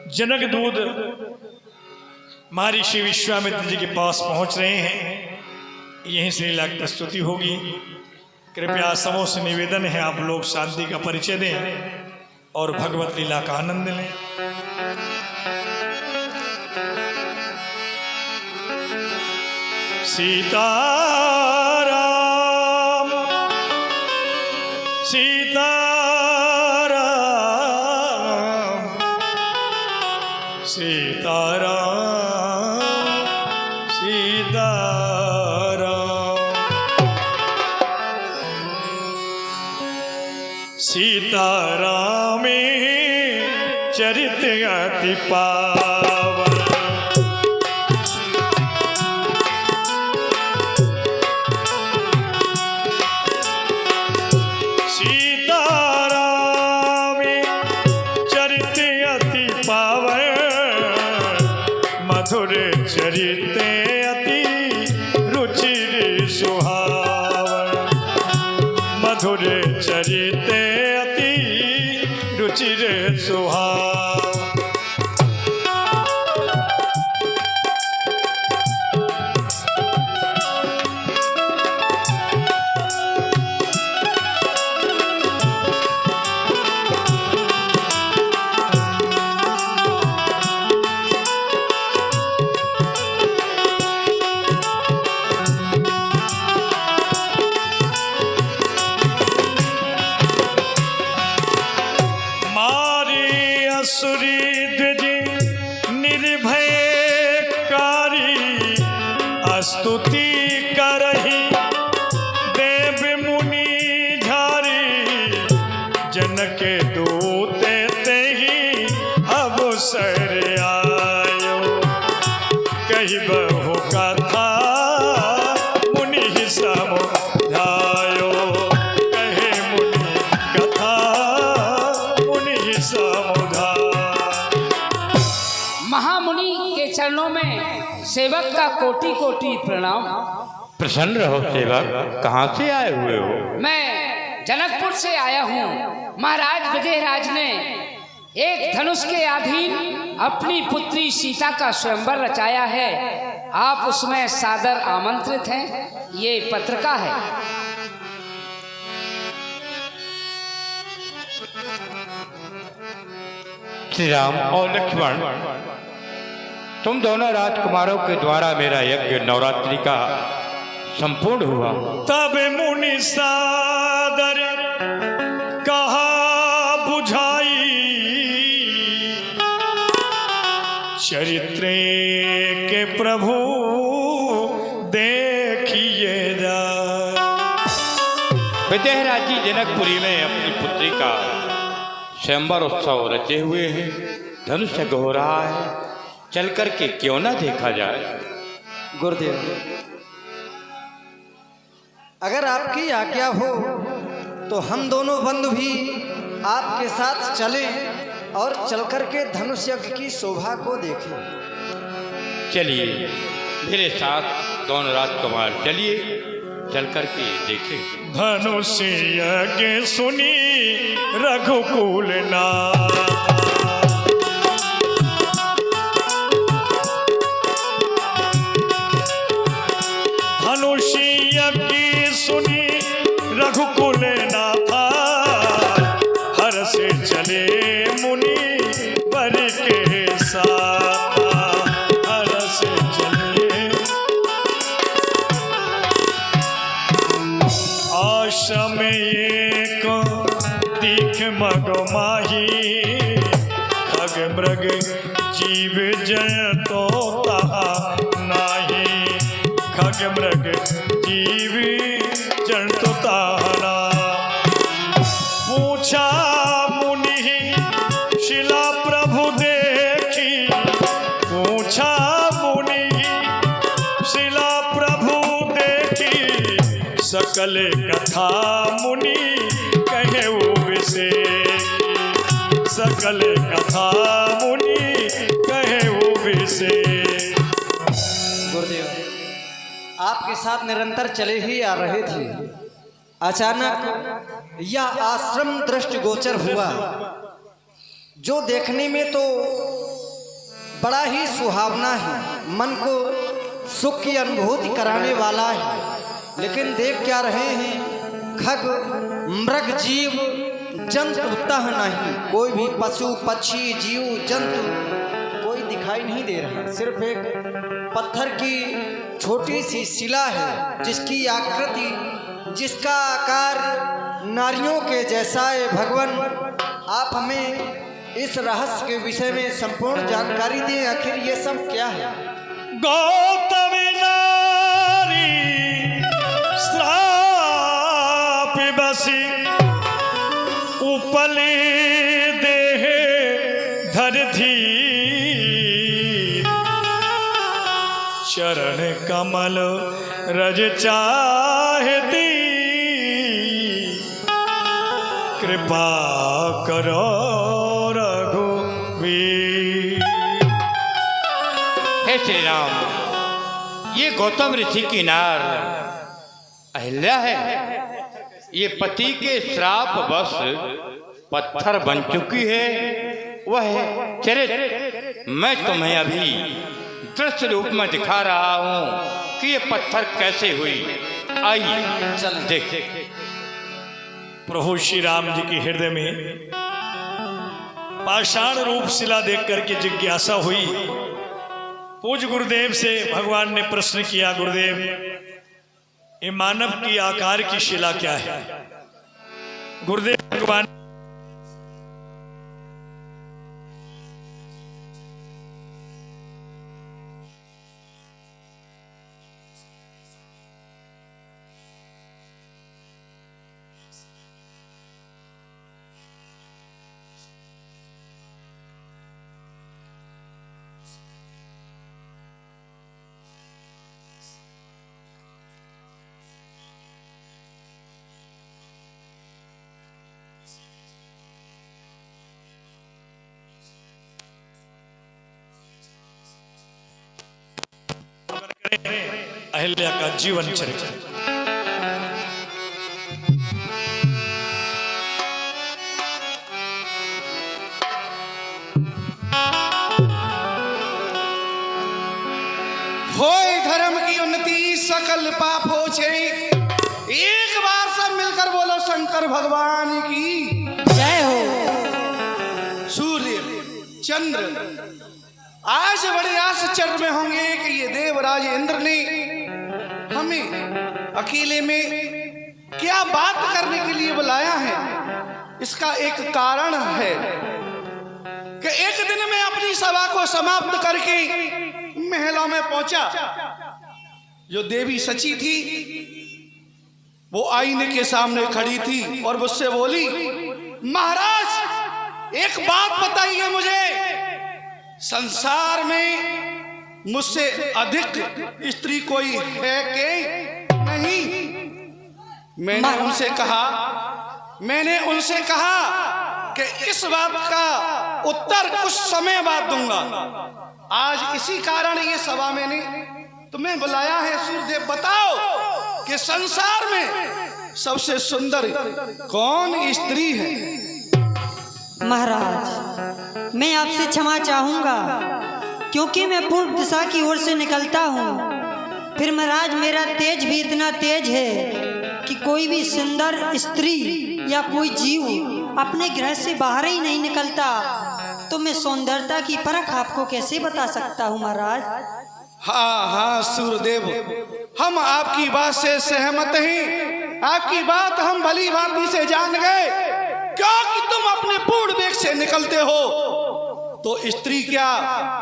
जनक दूत महर्षि विश्वामित्र जी के पास पहुंच रहे हैं। यहीं से लीला की प्रस्तुति होगी। कृपया समों से निवेदन है आप लोग शांति का परिचय दें और भगवत लीला का आनंद लें। सीताराम सीताराम सीताराम सीताराम सीतारामे चरित अति पावन। सीतारामे चरित अति पावन मधुर चरित अति रुचिर सुहावन। मधुर चरित अति रुचिर सुहावन। असुरी द्विज निर्भयकारी स्तुति करही देव मुनि झारी। जनक दूते तेहि अवसर आयो कही बहु कथा मुनि समुझायो। कहे मुनि कथा मुनि समुझायो। महामुनि के चरणों में सेवक का कोटि कोटि प्रणाम। प्रसन्न रहो सेवक, कहाँ से आए हुए हो? मैं जनकपुर से आया हूँ। महाराज विजयराज ने एक धनुष के अधीन अपनी पुत्री सीता का स्वयंवर रचाया है। आप उसमें सादर आमंत्रित हैं। ये पत्र का है। श्री राम और लक्ष्मण, तुम दोनों राजकुमारों के द्वारा मेरा यज्ञ नवरात्रि का संपूर्ण हुआ। तब मुनि सादर कहा बुझाई चरित्र के प्रभु देखिए जा। विजयराज जी जनकपुरी में अपनी पुत्री का स्वयंवर उत्सव रचे हुए हैं। धनुष हो रहा है, चल कर के क्यों ना देखा जाए। गुरुदेव, अगर आपकी आज्ञा हो तो हम दोनों बंधु भी आपके साथ चलें और चलकर के धनुष यज्ञ की शोभा को देखें। चलिए मेरे साथ दोनों राजकुमार, चलिए चल कर के देखें। धनुष यज्ञ सुनी रघुकुल नाथ। धनुष यज्ञ सुनी रघुकुल नाथा। हर से चले मुनि वर के साथ। हर से चले आश्रम एक दीख मग माही। खग मृग जीव जय तो तहा नाही। खग मृग जीव जन तो तारा। पूछा मुनि शिला प्रभु देखी। पूछा मुनि शिला प्रभु देखी। सकल कथा मुनि कहे विषेकी। सकल कथा मुनि कहे विषेकी। गुरुदेव, आपके साथ निरंतर चले ही आ रहे थे। अचानक यह आश्रम दृष्टि गोचर हुआ, जो देखने में तो बड़ा ही सुहावना है, मन को सुख की अनुभूति कराने वाला है। लेकिन देख क्या रहे हैं, खग मृग जीव जंतु तह नहीं, कोई भी पशु पक्षी जीव जंतु कोई दिखाई नहीं दे रहा। सिर्फ एक पत्थर की छोटी सी शिला है, जिसकी आकृति, जिसका आकार नारियों के जैसा है। भगवान, आप हमें इस रहस्य के विषय में संपूर्ण जानकारी दें, आखिर ये सब क्या है। गौतम नारी श्राप बसी उपले देह धरती, चरण कमल रज चाहती, कृपा करो रघुवीर। हे श्री राम, ये गौतम ऋषि की नार अहिल्या है। ये पति के श्राप वश पत्थर बन चुकी है। वह चरित्र मैं तुम्हें अभी दृश्य रूप में दिखा रहा हूं कि ये पत्थर कैसे हुई। आइए चल देख। प्रभु श्री राम जी के हृदय में पाषाण रूप शिला देख करके जिज्ञासा हुई। पूज्य गुरुदेव से भगवान ने प्रश्न किया, गुरुदेव ये मानव की आकार की शिला क्या है? गुरुदेव भगवान अहिल्या का जीवन चरित्र। होय धर्म की उन्नति सकल पाप हो छे। एक बार सब मिलकर बोलो शंकर भगवान की जय हो। सूर्य चंद्र आज बड़े आश्चर्य में होंगे कि ये देवराज इंद्र ने हमें अकेले में क्या बात करने के लिए बुलाया है। इसका एक कारण है कि एक दिन में अपनी सभा को समाप्त करके महलों में पहुंचा। जो देवी सची थी वो आईने के सामने खड़ी थी और मुझसे बोली, महाराज एक बात बताइए मुझे, संसार में मुझसे अधिक स्त्री कोई है कि नहीं? मैंने उनसे कहा कि इस बात का उत्तर कुछ समय बाद दूंगा। आज इसी कारण ये सभा मैंने तुम्हें बुलाया है। सूर्यदेव बताओ कि संसार में सबसे सुंदर कौन स्त्री है? महाराज, मैं आपसे क्षमा चाहूंगा क्योंकि मैं पूर्व दिशा की ओर से निकलता हूँ। फिर महाराज मेरा तेज भी इतना तेज है कि कोई भी सुंदर स्त्री या कोई जीव अपने ग्रह से बाहर ही नहीं निकलता। तो मैं सौंदर्यता की परख आपको कैसे बता सकता हूँ महाराज? हाँ सूर्यदेव, हम आपकी बात से सहमत हैं। आपकी बात हम भली भांति से जान गए, क्योंकि तुम अपने पूर्ण वेग से निकलते हो तो स्त्री क्या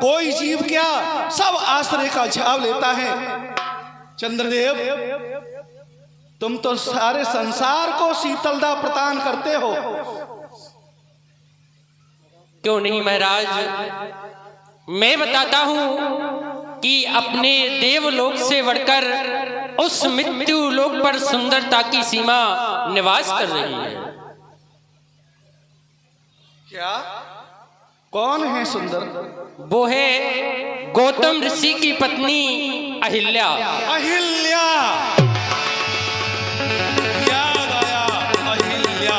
कोई जीव क्या सब आश्रय का झाव लेता है। चंद्रदेव, तुम तो सारे संसार को शीतलता प्रदान करते हो। क्यों नहीं महाराज, मैं बताता हूँ कि अपने देवलोक से बढ़कर उस मृत्यु लोक पर सुंदरता की सीमा निवास कर रही है। क्या? कौन है सुंदर? वो है गौतम ऋषि की पत्नी अहिल्या। अहिल्या, याद आया अहिल्या।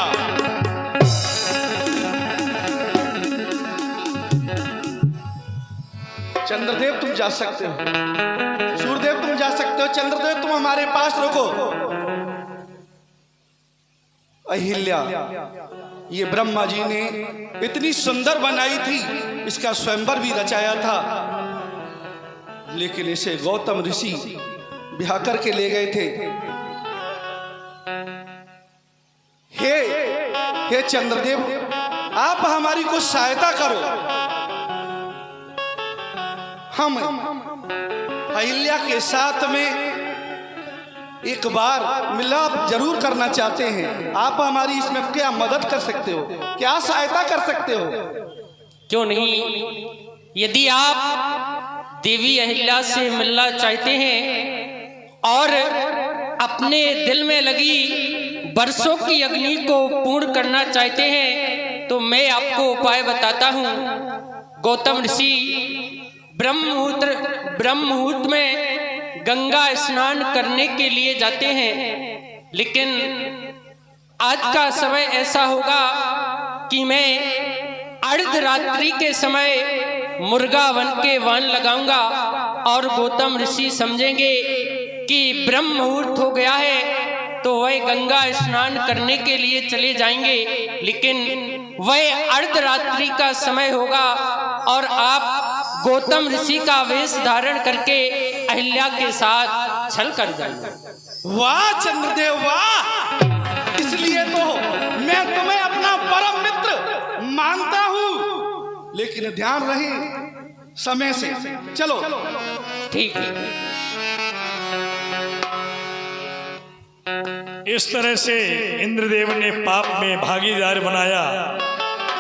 चंद्रदेव तुम जा सकते हो, सूर्यदेव तुम जा सकते हो, चंद्रदेव तुम हमारे पास रुको। अहिल्या ये ब्रह्मा जी ने इतनी सुंदर बनाई थी, इसका स्वयंवर भी रचाया था, लेकिन इसे गौतम ऋषि ब्याह करके ले गए थे। हे चंद्रदेव, आप हमारी कुछ सहायता करो। हम अहिल्या के साथ में एक बार मिलाप जरूर करना चाहते हैं। आप हमारी इसमें क्या मदद कर सकते हो, क्या सहायता कर सकते हो? क्यों नहीं, यदि आप देवी अहिल्या से मिलना चाहते हैं और अपने दिल में लगी बरसों की अग्नि को पूर्ण करना चाहते हैं, तो मैं आपको उपाय बताता हूँ। गौतम ऋषि ब्रह्म मुहूर्त में गंगा स्नान करने के लिए जाते हैं, लेकिन आज का समय ऐसा होगा कि मैं अर्धरात्रि के समय मुर्गा बन के वन लगाऊंगा और गौतम ऋषि समझेंगे कि ब्रह्म मुहूर्त हो गया है, तो वह गंगा स्नान करने के लिए चले जाएंगे, लेकिन वह अर्धरात्रि का समय होगा और आप गौतम ऋषि का वेश धारण करके अहिल्या के साथ छल कर जाएंगे। वाह चंद्रदेव वाह! इसलिए तो मैं तुम्हें अपना परम मित्र मानता हूँ, लेकिन ध्यान रहे समय से। चलो ठीक है। इस तरह से इंद्रदेव ने पाप में भागीदार बनाया